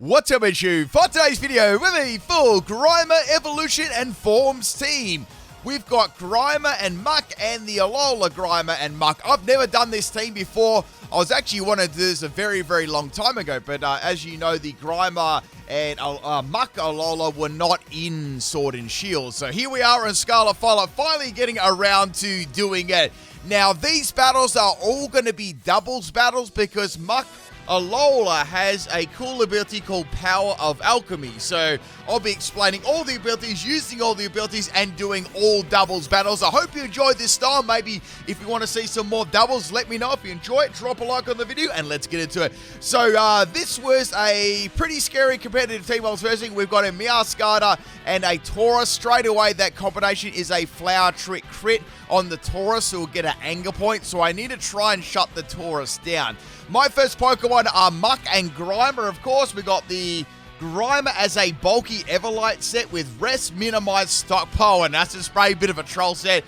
What's up, YouTube? For today's video, with a full Grimer Evolution and Forms team. We've got Grimer and Muk and the Alola Grimer and Muk. I've never done this team before. I was actually wanting to do this a very, very long time ago, but as you know, the Grimer and Muk Alola were not in Sword and Shield. So here we are in Scarlet Violet, finally getting around to doing it. Now, these battles are all going to be doubles battles because Muk Alola has a cool ability called Power of Alchemy. So I'll be explaining all the abilities, using all the abilities, and doing all doubles battles. I hope you enjoyed this style. Maybe if you want to see some more doubles, let me know. If you enjoy it, drop a like on the video, and let's get into it. So this was a pretty scary competitive team I was versing. We've got a Meowscarada and a Tauros. Straight away, that combination is a Flower Trick crit on the Tauros, so we'll get an anger point. So I need to try and shut the Tauros down. My first Pokemon are Muk and Grimer, of course. We got the Grimer as a bulky Everlight set with Rest, Minimize, Stockpile, and Acid Spray. Bit of a troll set.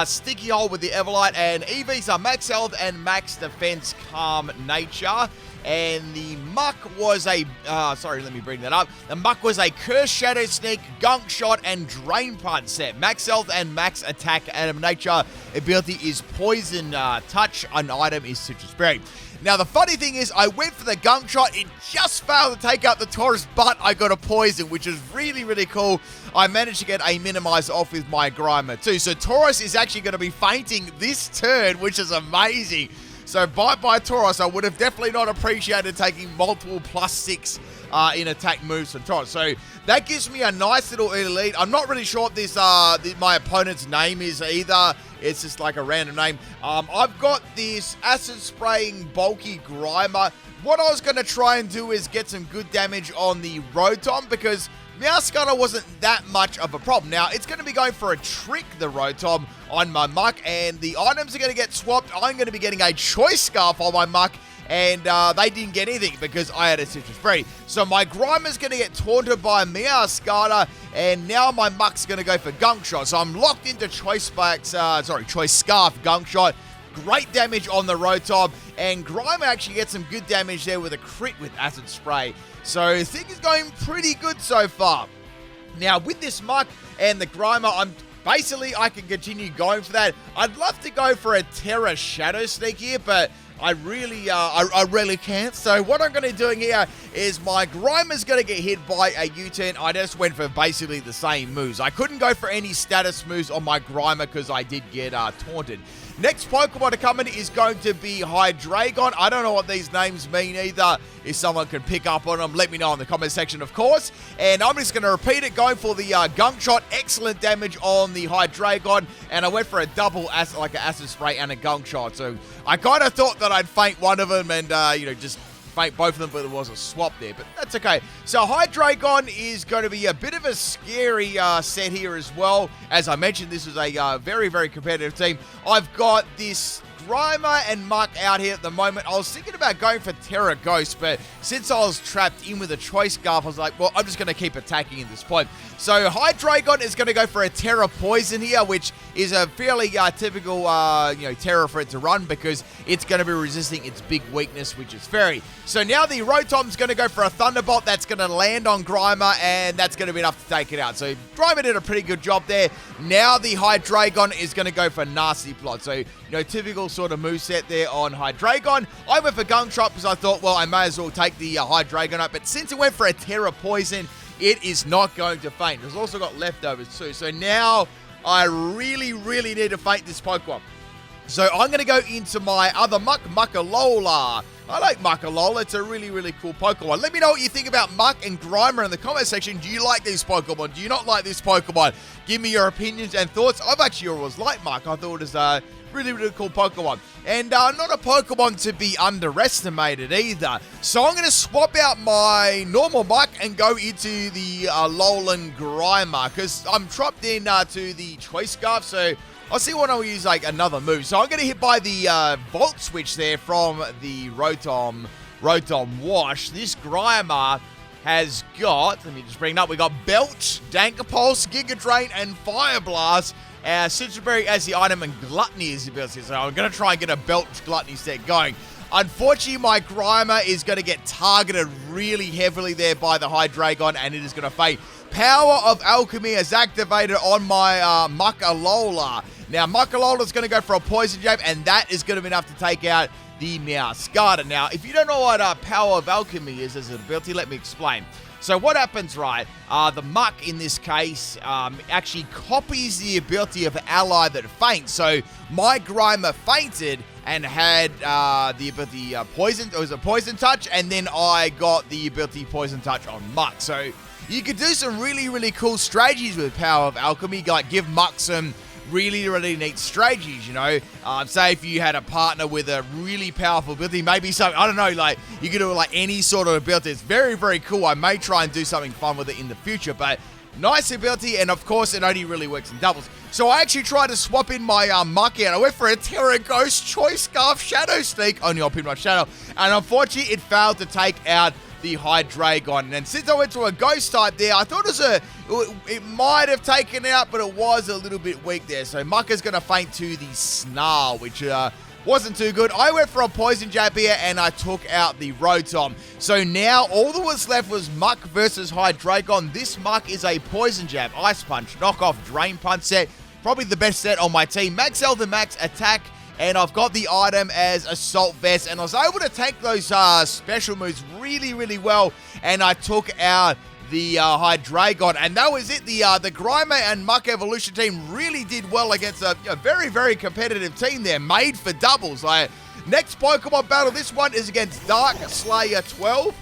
Sticky Hole with the Everlight, and EVs are Max Health and Max Defense, Calm Nature. And the Muk was a, sorry, let me bring that up. The Muk was a Curse, Shadow Sneak, Gunk Shot, and Drain Punch set. Max Health and Max Attack, and Nature ability is Poison Touch. An item is Citrus Berry. Now, the funny thing is, I went for the Gunk Shot. It just failed to take out the Tauros, but I got a Poison, which is really, really cool. I managed to get a Minimize off with my Grimer, too. So, Tauros is actually going to be fainting this turn, which is amazing. So, bye-bye, Tauros. I would have definitely not appreciated taking multiple +6 in attack moves from Tauros. So, that gives me a nice little early lead. I'm not really sure what this my opponent's name is either. It's just like a random name. I've got this acid spraying bulky Grimer. What I was going to try and do is get some good damage on the Rotom because Meowscarada wasn't that much of a problem. Now, it's going to be going for a trick, the Rotom, on my Muk, and the items are going to get swapped. I'm going to be getting a Choice Scarf on my Muk, and they didn't get anything because I had a Citrus Berry. So my Grimer's going to get taunted by Meowscarada, and now my Muk's going to go for Gunk Shot. So I'm locked into Choice Scarf, Gunk Shot. Great damage on the Rotom, and Grimer actually gets some good damage there with a crit with Acid Spray. So things is going pretty good so far. Now with this Muk and the Grimer, I can continue going for that. I'd love to go for a Terra Shadow Sneak here, but I really can't. So what I'm going to be doing here is my Grimer's going to get hit by a U-turn. I just went for basically the same moves. I couldn't go for any status moves on my Grimer because I did get taunted. Next Pokemon to come in is going to be Hydreigon. I don't know what these names mean either. If someone can pick up on them, let me know in the comment section, of course. And I'm just going to repeat it, going for the Gunk Shot. Excellent damage on the Hydreigon. And I went for a double, like an Acid Spray and a Gunk Shot. So I kind of thought that I'd faint one of them and, just faint both of them, but there was a swap there. But that's okay. So Hydreigon is going to be a bit of a scary set here as well. As I mentioned, this is a very, very competitive team. I've got this Grimer and Muk out here at the moment. I was thinking about going for Terra Ghost, but since I was trapped in with a Choice Scarf, I was like, well, I'm just going to keep attacking at this point. So Hydreigon is going to go for a Terra Poison here, which is a fairly typical, Terra for it to run because it's going to be resisting its big weakness, which is Fairy. So now the Rotom's going to go for a Thunderbolt. That's going to land on Grimer, and that's going to be enough to take it out. So Grimer did a pretty good job there. Now the Hydreigon is going to go for Nasty Plot. So, typical sort of moveset there on Hydreigon. I went for Gunk Shot because I thought, well, I may as well take the Hydreigon up. But since it went for a Terra Poison, it is not going to faint. It's also got leftovers too. So now I really, really need to faint this Pokemon. So I'm going to go into my other Muk Alola. I like Muk Alola. It's a really, really cool Pokemon. Let me know what you think about Muk and Grimer in the comment section. Do you like these Pokemon? Do you not like this Pokemon? Give me your opinions and thoughts. I've actually always liked Muk. I thought it was a really, really cool Pokemon. And not a Pokemon to be underestimated either. So I'm going to swap out my normal Muk and go into the Alolan Grimer because I'm trapped in to the Choice Scarf. So I'll see when I'll use like another move. So I'm going to hit by the Volt Switch there from the Rotom Wash. This Grimer has got, let me just bring it up, we got Belch, Danker Pulse, Giga Drain, and Fire Blast. Citrus Berry as the item and Gluttony is the ability. So I'm going to try and get a Belch Gluttony set going. Unfortunately, my Grimer is going to get targeted really heavily there by the Hydreigon, and it is going to faint. Power of Alchemy is activated on my Muk Alola. Now, Muk Alola is going to go for a Poison Jab, and that is going to be enough to take out the Meowscarlet. Now, if you don't know what Power of Alchemy is as an ability, let me explain. So what happens, right, the Muk in this case actually copies the ability of an ally that faints. So my Grimer fainted and had the ability Poison, it was a Poison Touch, and then I got the ability Poison Touch on Muk. So you could do some really, really cool strategies with Power of Alchemy, like give Muk some really, really neat strategies, you know. Say if you had a partner with a really powerful ability, maybe something, I don't know, like you could do like any sort of ability. It's very, very cool. I may try and do something fun with it in the future, but nice ability, and of course it only really works in doubles. So I actually tried to swap in my Muk and I went for a Terra Ghost, Choice Scarf, Shadow Sneak, only on Pinpoint Shadow, and unfortunately it failed to take out the Hydreigon. And since I went to a Ghost type there, I thought it might have taken out, but it was a little bit weak there. So Muk is going to faint to the Snarl, which wasn't too good. I went for a Poison Jab here, and I took out the Rotom. So now all that was left was Muk versus Hydreigon. This Muk is a Poison Jab, Ice Punch, Knockoff, Drain Punch set. Probably the best set on my team. Max Health and Max Attack. And I've got the item as Assault Vest, and I was able to take those special moves really, really well, and I took out the Hydreigon, and that was it. The Grimer and Muk Evolution team really did well against a very, very competitive team there, made for doubles. Next Pokemon battle, this one is against Dark Slayer 12,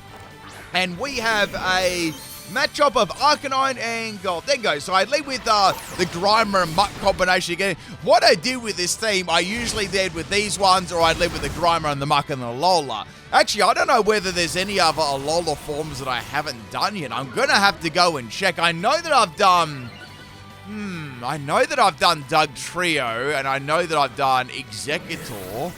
and we have a matchup of Arcanine and Goldengo. So I lead with the Grimer and Muk combination again. What I did with this team, I usually did with these ones, or I'd lead with the Grimer and the Muk and the Alola. Actually, I don't know whether there's any other Alola forms that I haven't done yet. I'm going to have to go and check. I know that I've done... Doug Trio, and I know that I've done Executor.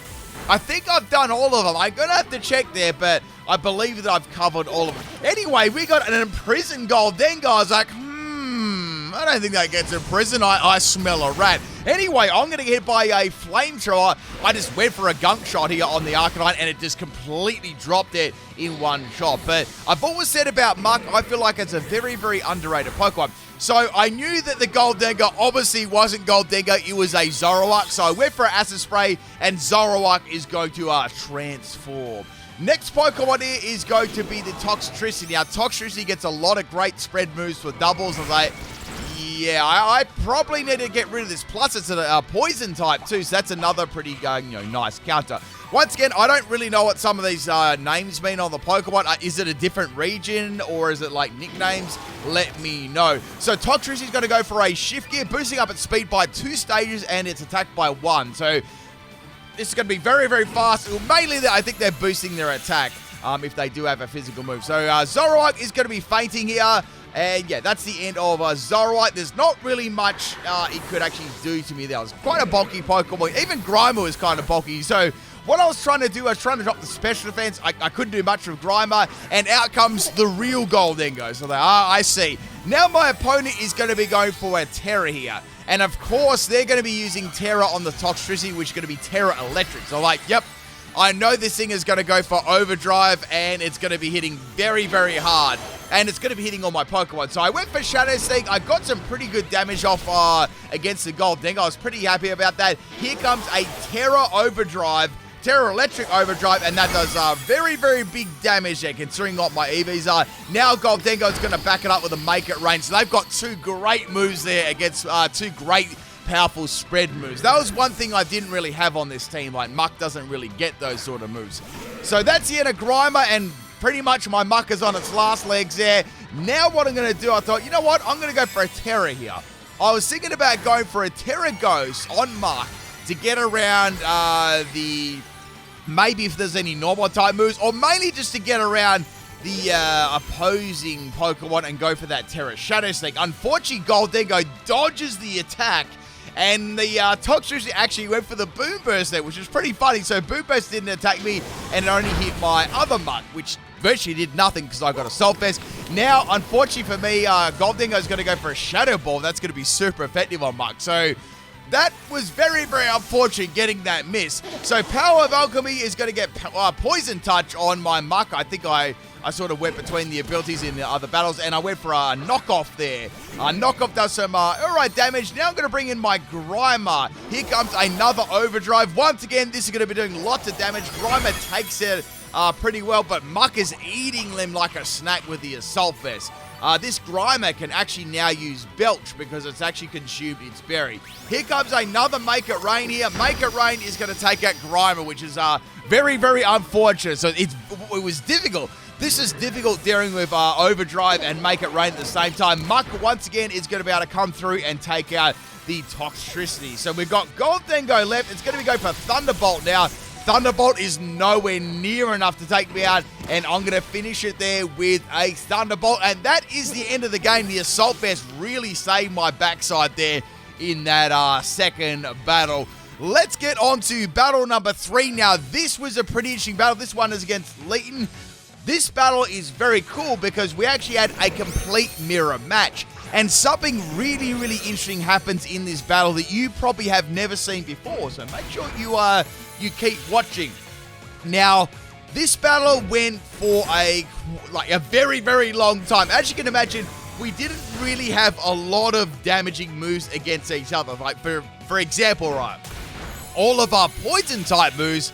I think I've done all of them. I'm going to have to check there, but I believe that I've covered all of them. Anyway, we got an imprisoned Goldengo. I was like, I don't think that gets imprisoned. I smell a rat. Anyway, I'm going to get hit by a Flamethrower. I just went for a Gunk Shot here on the Arcanine, and it just completely dropped it in one shot. But I've always said about Muk, I feel like it's a very, very underrated Pokemon. So I knew that the Goldengo obviously wasn't Goldengo, it was a Zoroark. So I went for an Acid Spray, and Zoroark is going to transform. Next Pokemon here is going to be the Toxtricity. Now, Toxtricity gets a lot of great spread moves for doubles. I was like, yeah, I probably need to get rid of this. Plus, it's a poison type too, so that's another pretty nice counter. Once again, I don't really know what some of these names mean on the Pokemon. Is it a different region, or is it like nicknames? Let me know. So Toxtricity is going to go for a Shift Gear, boosting up its speed by 2 stages and its attack by 1. So this is going to be very, very fast. Well, mainly, I think they're boosting their attack if they do have a physical move. So Zoroark is going to be fainting here. And yeah, that's the end of Zoroark. There's not really much it could actually do to me there. It was quite a bulky Pokemon. Even Grimer was kind of bulky. So what I was trying to do, I was trying to drop the special defense. I couldn't do much with Grimer. And out comes the real Goldengo. So I see. Now my opponent is going to be going for a Terra here. And of course, they're going to be using Terra on the Toxtricity, which is going to be Terra Electric. So like, yep, I know this thing is going to go for Overdrive, and it's going to be hitting very, very hard. And it's going to be hitting all my Pokemon. So I went for Shadow Sneak. I got some pretty good damage off against the Goldengo. I was pretty happy about that. Here comes a Terra Overdrive, Terra Electric Overdrive, and that does very, very big damage there, considering what my EVs are. Now Goldengo is going to back it up with a Make It Rain. So they've got 2 great moves there against 2 great powerful spread moves. That was one thing I didn't really have on this team. Like, Muk doesn't really get those sort of moves. So that's the end of Grimer, and pretty much my Muk is on its last legs there. Now what I'm going to do, I thought, you know what? I'm going to go for a Terra here. I was thinking about going for a Terra Ghost on Muk to get around maybe if there's any normal type moves, or mainly just to get around the opposing Pokemon and go for that Terra Shadow Sneak. Unfortunately, Goldengo dodges the attack, and the Toxtricity actually went for the Boom Burst there, which is pretty funny. So Boom Burst didn't attack me, and it only hit my other Muk, which virtually did nothing because I got a Assault Vest. Now, unfortunately for me, Goldengo is going to go for a Shadow Ball. That's going to be super effective on Muk. So That was very, very unfortunate getting that miss. So Power of Alchemy is going to get Poison Touch on my Muk. I think I sort of went between the abilities in the other battles, and I went for a knockoff there. Knockoff does some alright damage. Now I'm going to bring in my Grimer. Here comes another Overdrive. Once again, this is going to be doing lots of damage. Grimer takes it pretty well, but Muk is eating them like a snack with the Assault Vest. This Grimer can actually now use Belch because it's actually consumed its berry. Here comes another Make It Rain here. Make It Rain is going to take out Grimer, which is very, very unfortunate. So it was difficult. This is difficult dealing with Overdrive and Make It Rain at the same time. Muk, once again, is going to be able to come through and take out the Toxtricity. So we've got Gold Dingo left. It's going to go for Thunderbolt now. Thunderbolt is nowhere near enough to take me out, and I'm going to finish it there with a Thunderbolt, and that is the end of the game. The Assault Vest really saved my backside there in that second battle. Let's get on to battle number 3 now. This was a pretty interesting battle. This one is against Leighton. This battle is very cool because we actually had a complete mirror match, and something really, really interesting happens in this battle that you probably have never seen before, so make sure you keep watching. Now, this battle went for a very, very long time. As you can imagine, we didn't really have a lot of damaging moves against each other. Like, for example, right, all of our poison type moves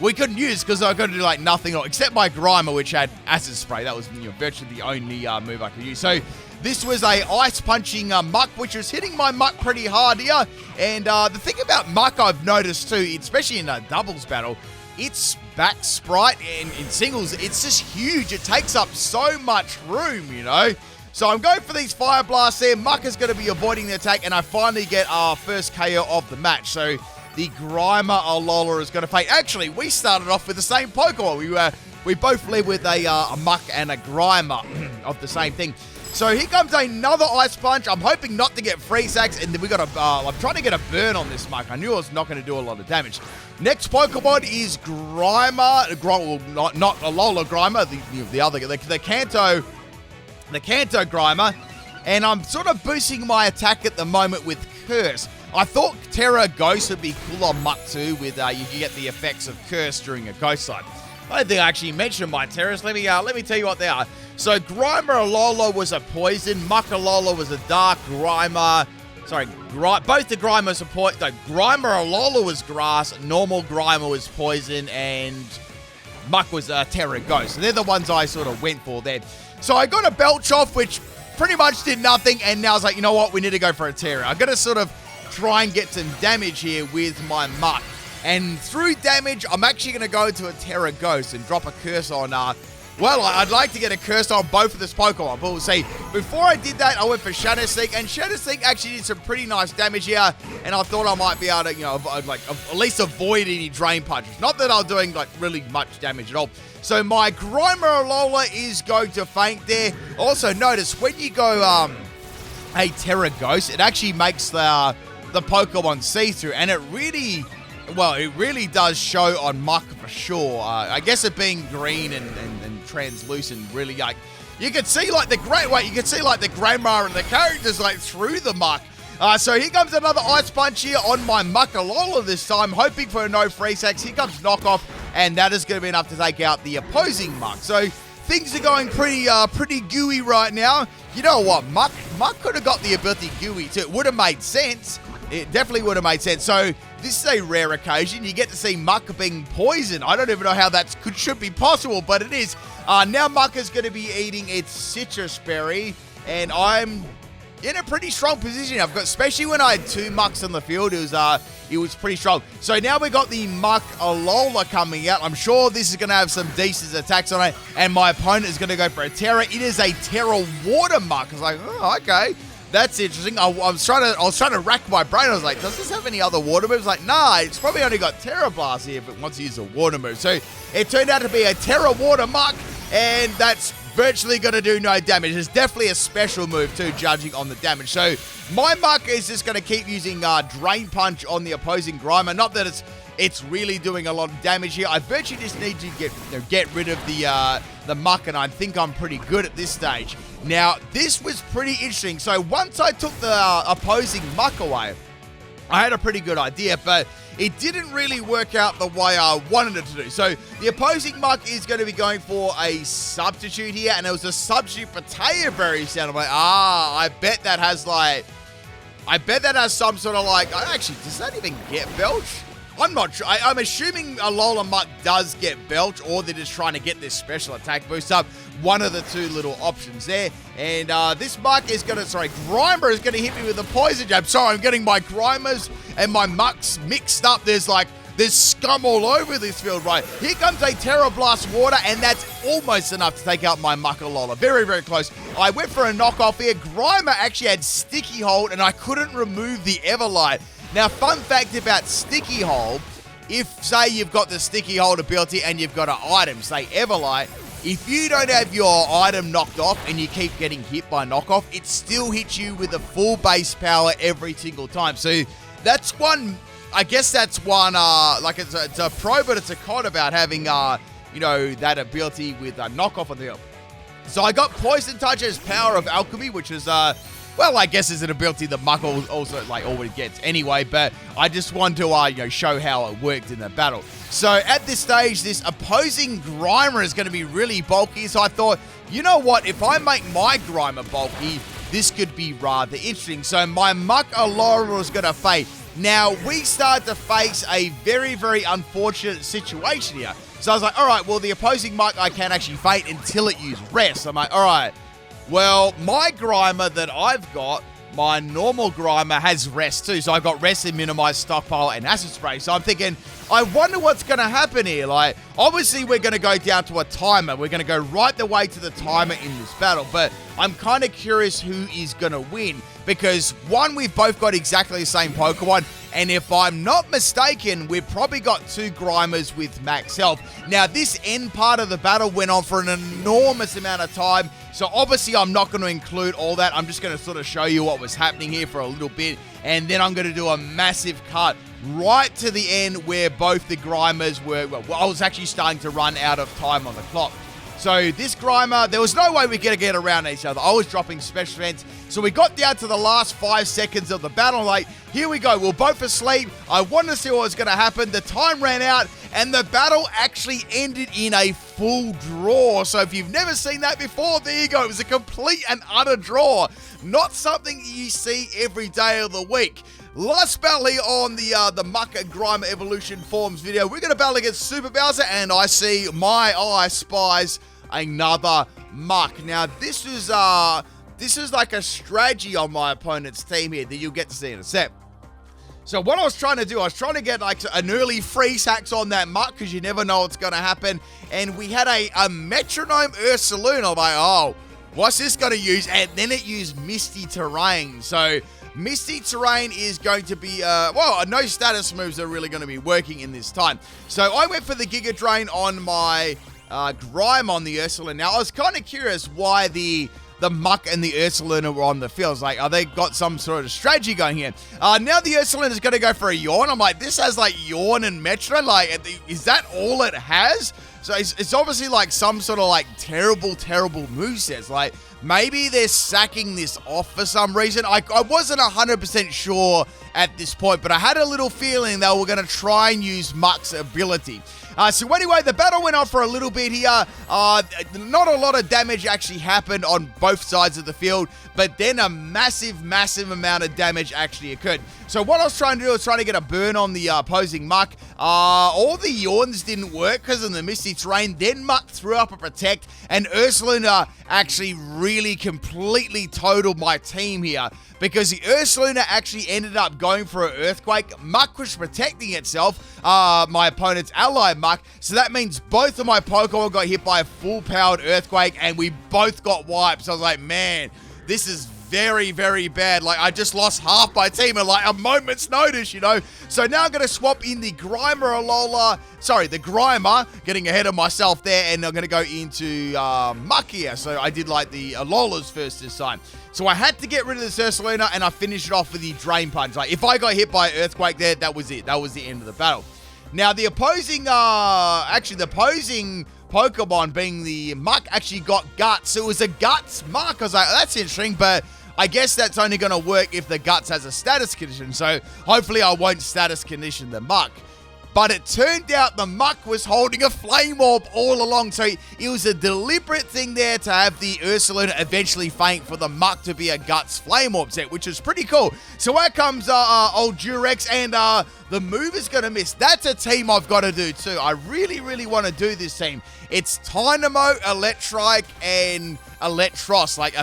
we couldn't use because I couldn't do like nothing except my Grimer, which had Acid Spray. That was virtually the only move I could use. So this was a ice punching Muk, which was hitting my Muk pretty hard here. And the thing about Muk I've noticed too, especially in a doubles battle, its back sprite and in singles, it's just huge. It takes up so much room, you know. So I'm going for these Fire Blasts there. Muk is going to be avoiding the attack, and I finally get our first KO of the match. So the Grimer Alola is going to fade. Actually, we started off with the same Pokemon. We both led with a Muk and a Grimer of the same thing. So here comes another Ice Punch. I'm hoping not to get Freeze Axe, and then we got I'm trying to get a burn on this Muk. I knew I was not going to do a lot of damage. Next Pokemon is Grimer. Not Alola Grimer, the other, the Kanto Grimer. And I'm sort of boosting my attack at the moment with Curse. I thought Terra Ghost would be cool on Muk too, with you get the effects of Curse during a Ghost Slide. I don't think I actually mentioned my Terras. Let me tell you what they are. So Grimer Alola was a poison. Muk Alola was a dark. Grimer, both the Grimers are poison. No, Grimer Alola was grass. Normal Grimer was poison, and Muk was a Terra Ghost. So they're the ones I sort of went for there. So I got a Belch off, which pretty much did nothing, and now I was like, you know what? We need to go for a Terra. I'm gonna sort of try and get some damage here with my Muk. And through damage, I'm actually going to go into a Terra Ghost and drop a Curse on, well, I'd like to get a Curse on both of this Pokemon, but we'll see. Before I did that, I went for Shadow Sneak, and Shadow Sneak actually did some pretty nice damage here, and I thought I might be able to, at least avoid any Drain Punches. Not that I'm doing, really much damage at all. So my Grimer Alola is going to faint there. Also, notice, when you go, a Terra Ghost, it actually makes the Pokemon see-through, and it really does show on Muk for sure. I guess it being green and translucent, really, you can see the Grimer and the characters through the Muk. So here comes another Ice Punch here on my Muk Alola this time, hoping for a no Freeze Axe. Here comes Knockoff, and that is going to be enough to take out the opposing Muk. So things are going pretty gooey right now. You know what? Muk could have got the ability gooey too. It would have made sense. It definitely would have made sense. So this is a rare occasion. You get to see Muk being poisoned. I don't even know how that should be possible, but it is. Now Muk is going to be eating its Citrus Berry, and I'm in a pretty strong position. I've got, especially when I had 2 Muks on the field, it was pretty strong. So now we got the Muk Alola coming out. I'm sure this is going to have some decent attacks on it, and my opponent is going to go for a Terra. It is a Terra Water Muk. I was like, oh, okay. That's interesting. I was trying to rack my brain. I was like, does this have any other water moves? Like, nah, it's probably only got Terra Blast here if it wants to use a water move. So it turned out to be a Terra Water Muk, and that's virtually going to do no damage. It's definitely a special move too, judging on the damage. So my Muk is just going to keep using Drain Punch on the opposing Grimer. Not that it's really doing a lot of damage here. I virtually just need to get rid of the Muk, and I think I'm pretty good at this stage. Now, this was pretty interesting. So once I took the opposing Muk away, I had a pretty good idea, but it didn't really work out the way I wanted it to do. So the opposing Muk is going to be going for a substitute here, and it was a substitute potato berry sound. I'm like, I bet that has some sort of like, actually, does that even get belch? I'm not sure. I'm assuming Alola Muk does get belch, or they're just trying to get this special attack boost up. One of the two little options there. And this Muk is going to, Grimer is going to hit me with a poison jab. Sorry, I'm getting my Grimers and my Muks mixed up. There's scum all over this field, right? Here comes a Terra Blast Water, and that's almost enough to take out my Muk Alola. Very, very close. I went for a knockoff here. Grimer actually had Sticky Hold, and I couldn't remove the Everlight. Now, fun fact about Sticky Hold, if, say, you've got the Sticky Hold ability and you've got an item, say Everlight, if you don't have your item knocked off and you keep getting hit by knockoff, it still hits you with a full base power every single time. So that's one, I guess that's one, it's a pro, but it's a con about having, that ability with a knockoff on the field. So I got Poison Touch as Power of Alchemy, which is, well, I guess is an ability that Muk also always gets anyway, but I just want to show how it worked in the battle. So at this stage, this opposing Grimer is going to be really bulky, so I thought, you know what, if I make my Grimer bulky, this could be rather interesting. So my Muk Alola is going to fade. Now, we start to face a very, very unfortunate situation here. So I was like, all right, well, the opposing Muk I can actually fade until it uses rest. I'm like, all right. Well, my Grimer that I've got, my normal Grimer has rest too. So I've got rest and minimized stockpile and acid spray. So I'm thinking, I wonder what's going to happen here. Like, obviously we're going to go down to a timer. We're going to go right the way to the timer in this battle. But I'm kind of curious who is going to win. Because one, we've both got exactly the same Pokemon. And if I'm not mistaken, we've probably got two Grimers with max health. Now, this end part of the battle went on for an enormous amount of time. So obviously, I'm not going to include all that. I'm just going to sort of show you what was happening here for a little bit. And then I'm going to do a massive cut right to the end where both the Grimers were, well, I was actually starting to run out of time on the clock. So this Grimer, there was no way we were going to get around each other. I was dropping special defense. So we got down to the last 5 seconds of the battle. Like, here we go. We're both asleep. I wanted to see what was going to happen. The time ran out, and the battle actually ended in a full draw. So if you've never seen that before, there you go. It was a complete and utter draw. Not something you see every day of the week. Last battle here on the Muk and Grimer Evolution Forms video. We're going to battle against Super Bowser, and I see my eye spies another Muk. Now, this is like a strategy on my opponent's team here that you'll get to see in a sec. So what I was trying to do, I was trying to get like an early freeze hacks on that Muk because you never know what's going to happen. And we had a Metronome Ursaluna. I'm like, oh, what's this going to use? And then it used Misty Terrain. So Misty Terrain is going to be, no status moves are really going to be working in this time. So I went for the Giga Drain on my Grime on the Ursaluna. Now, I was kind of curious why the Muk and the Ursaluna were on the field. It's like, are they got some sort of strategy going here? Now the Ursaluna is going to go for a Yawn. I'm like, this has like Yawn and Metro. Like, is that all it has? So it's obviously like some sort of like terrible movesets. Like, maybe they're sacking this off for some reason. I wasn't 100% sure at this point, but I had a little feeling they were going to try and use Muk's ability. So anyway, the battle went on for a little bit here. Not a lot of damage actually happened on both sides of the field, but then a massive amount of damage actually occurred. So what I was trying to do was trying to get a burn on the opposing Muk. All the Yawns didn't work because of the Misty Terrain. Then Muk threw up a Protect, and Ursaluna actually really completely totaled my team here, because the Ursaluna actually ended up going for an Earthquake. Muk was protecting itself, my opponent's ally Muk, so that means both of my Pokemon got hit by a full-powered Earthquake, and we both got wiped. So I was like, man, this is very bad. Like, I just lost half my team in like a moment's notice, you know. So now I'm going to swap in the Grimer Alola, the Grimer, getting ahead of myself there, and I'm going to go into Muk here. So I did like the Alolas first this time. So I had to get rid of this Ursaluna, and I finished it off with the Drain Punch. Like, if I got hit by Earthquake there, that was it. That was the end of the battle. Now, the opposing, the opposing Pokemon being the Muk actually got Guts. So it was a Guts Muk. I was like, that's interesting, but I guess that's only going to work if the Guts has a status condition, so hopefully I won't status condition the Muk. But it turned out the Muk was holding a Flame Orb all along, so it was a deliberate thing there to have the Ursaluna eventually faint for the Muk to be a Guts Flame Orb set, which is pretty cool. So out comes old Durex, and the move is going to miss. That's a team I've got to do too. I really, really want to do this team. It's Dynamo, Electrike, and Electros, like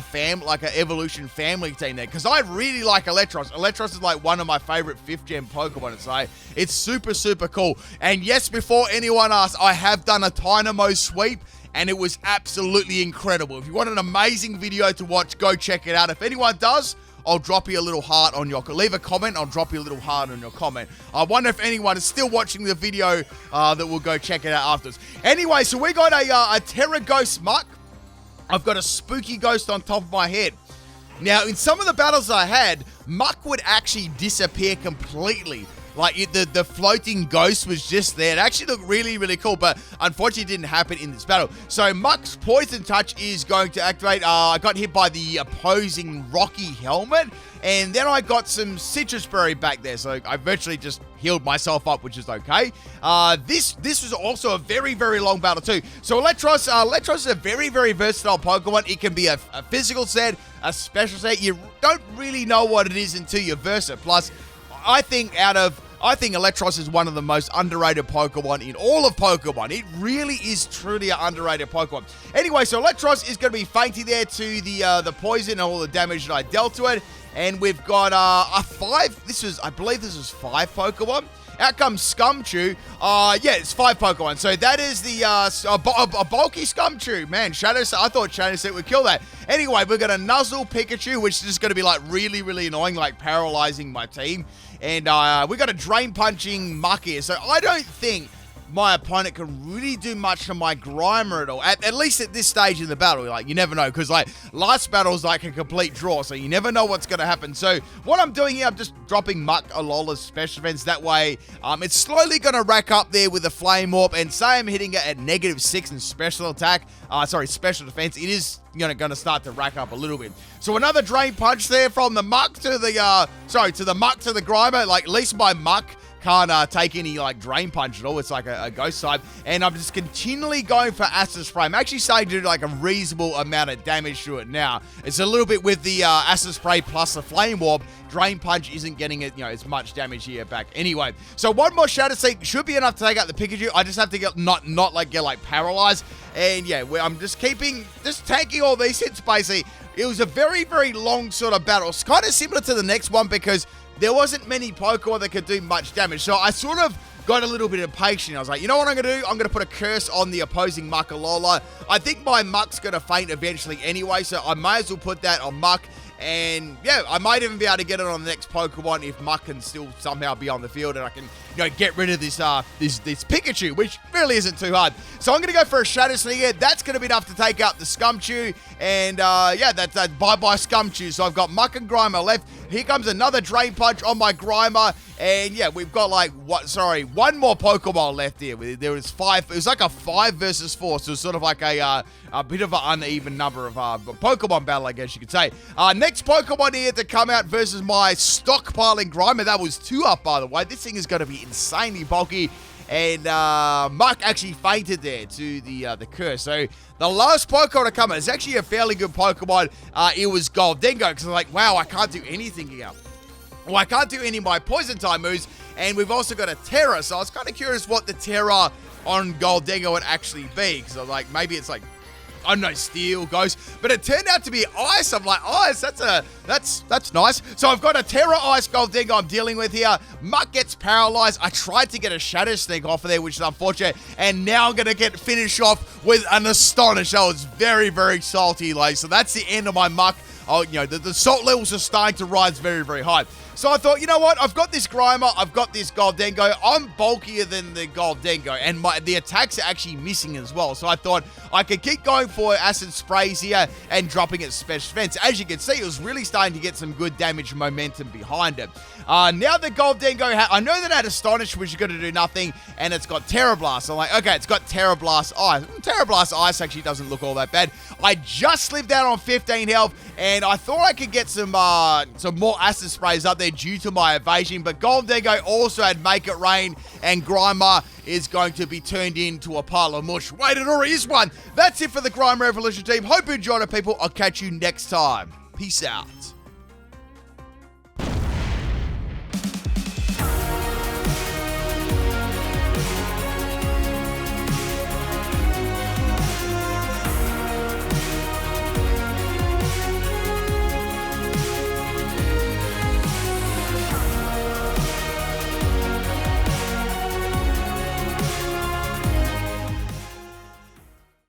an evolution family team there, because I really like Electros. Electros is like one of my favorite 5th gen Pokemon, so it's super, super cool. And yes, before anyone asks, I have done a Dynamo sweep, and it was absolutely incredible. If you want an amazing video to watch, go check it out. If anyone does, I'll drop you a little heart on your... Leave a comment, I'll drop you a little heart on your comment. I wonder if anyone is still watching the video that will go check it out afterwards. Anyway, so we got a Terra Ghost Muk. I've got a Spooky Ghost on top of my head. Now, in some of the battles I had, Muk would actually disappear completely. Like, the floating ghost was just there. It actually looked really, really cool, but unfortunately it didn't happen in this battle. So Muk's Poison Touch is going to activate. I got hit by the opposing Rocky Helmet, and then I got some Citrus Berry back there, so I virtually just healed myself up, which is okay. This was also a very, very long battle too. So Electros is a very, very versatile Pokemon. It can be a physical set, a special set. You don't really know what it is until you verse it. Plus, I think Electros is one of the most underrated Pokemon in all of Pokemon. It really is truly an underrated Pokemon. Anyway, so Electros is going to be fainting there to the poison and all the damage that I dealt to it. And we've got a 5. I believe this is 5 Pokemon. Out comes Scumchew. Yeah, it's 5 Pokemon. So that is the a bulky Scumchew. Man, I thought Shadow Set would kill that. Anyway, we've got a Nuzzle Pikachu, which is just going to be like really, really annoying, like paralyzing my team. And we got a Drain Punching Muk here. So I don't think my opponent can really do much to my Grimer at all. At least at this stage in the battle. Like, you never know, because like last battle is like a complete draw, so you never know what's going to happen. So what I'm doing here, I'm just dropping Muk Alola's special defense. That way, it's slowly going to rack up there with a Flame Orb, and say I'm hitting it at -6 in special attack. Special defense. It is going to start to rack up a little bit. So another Drain Punch there from the Muk to the Muk to the Grimer. Like, at least my Muk can't take any like Drain Punch at all. It's like a ghost type, and I'm just continually going for Acid Spray. I'm actually starting to do like a reasonable amount of damage to it now. It's a little bit with the Acid Spray plus the Flame Orb. Drain Punch isn't getting it, as much damage here back. Anyway, so one more Shadow Seek should be enough to take out the Pikachu. I just have to get not get paralyzed, and yeah, I'm just tanking all these hits basically. It was a very, very long sort of battle. It's kind of similar to the next one because there wasn't many Pokemon that could do much damage. So I sort of got a little bit impatient. I was like, you know what I'm going to do? I'm going to put a curse on the opposing Muk Alola. I think my Muk's going to faint eventually anyway, so I might as well put that on Muk. And yeah, I might even be able to get it on the next Pokemon if Muk can still somehow be on the field, and I can, get rid of this this Pikachu, which really isn't too hard. So I'm going to go for a Shadow Sneak here. That's going to be enough to take out the Scumchew, and yeah, that's bye-bye Scumchew. So I've got Muk and Grimer left. Here comes another Drain Punch on my Grimer, and yeah, we've got one more Pokemon left here. There was 5. It was like a 5 versus 4, so it's sort of like a bit of an uneven number of Pokemon battle, I guess you could say. Next Pokemon here to come out versus my stockpiling Grimer. That was 2 up, by the way. This thing is going to be insanely bulky. And Muk actually fainted there to the curse. So the last Pokemon to come out is actually a fairly good Pokemon. It was Goldengo, because I'm like, wow, I can't do anything here. Well, I can't do any of my poison type moves, and we've also got a Terra, so I was kind of curious what the Terra on Goldengo would actually be, because I'm like, maybe it's like, I don't know, Steel, Ghost, but it turned out to be Ice. I'm like, Ice, that's nice. So I've got a Terra Ice Goldengo I'm dealing with here. Muk gets paralyzed. I tried to get a Shadow Sneak off of there, which is unfortunate, and now I'm going to get finished off with an Astonish. That was very, very salty, so that's the end of my Muk. Oh, the salt levels are starting to rise very, very high. So I thought, you know what? I've got this Grimer. I've got this Goldengo. I'm bulkier than the Goldengo, and the attacks are actually missing as well. So I thought I could keep going for Acid Sprays here and dropping its special defense. As you can see, it was really starting to get some good damage momentum behind it. Now the Goldengo, I know that it had Astonish, which is going to do nothing, and it's got Terra Blast. So I'm like, okay, it's got Terra Blast Ice. Terra Blast Ice actually doesn't look all that bad. I just lived out on 15 health, and And I thought I could get some more acid sprays up there due to my evasion, but Golden Dingo also had Make It Rain, and Grimer is going to be turned into a pile of mush. Wait, it already is one. That's it for the Grimer Evolution team. Hope you enjoyed it, people. I'll catch you next time. Peace out.